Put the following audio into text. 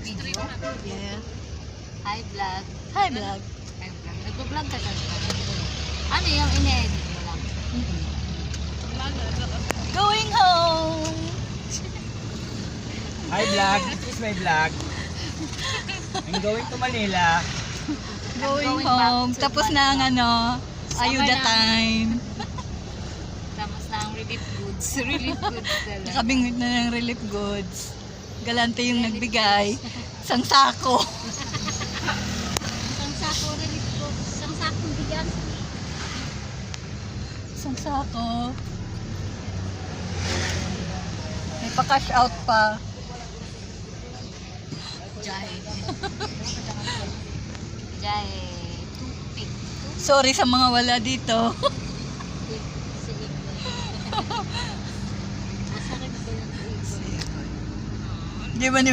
Nag-video? Yeah. Hi vlog. Hi, vlog. Hi vlog. Nag-vlog ka talaga. Ano yung ine-edit mo lang? Going home! Hi vlog, this is my vlog. I'm going to Manila. Going going back home. to Tapos Manila. na ang ayuda na. time. Tapos na ang relief goods. Relief goods talaga. Nakabingwit na ng relief goods. Galante yung nagbigay. Isang sako. Isang sako relief goods. Isang sakong bigas. Isang sako. May pa-cash out pa. Jai. Jai. Toothpick. Sorry sa mga wala dito. Toothpick. Si Ikoy. Asa rin ba yung Ikoy? Di ba ni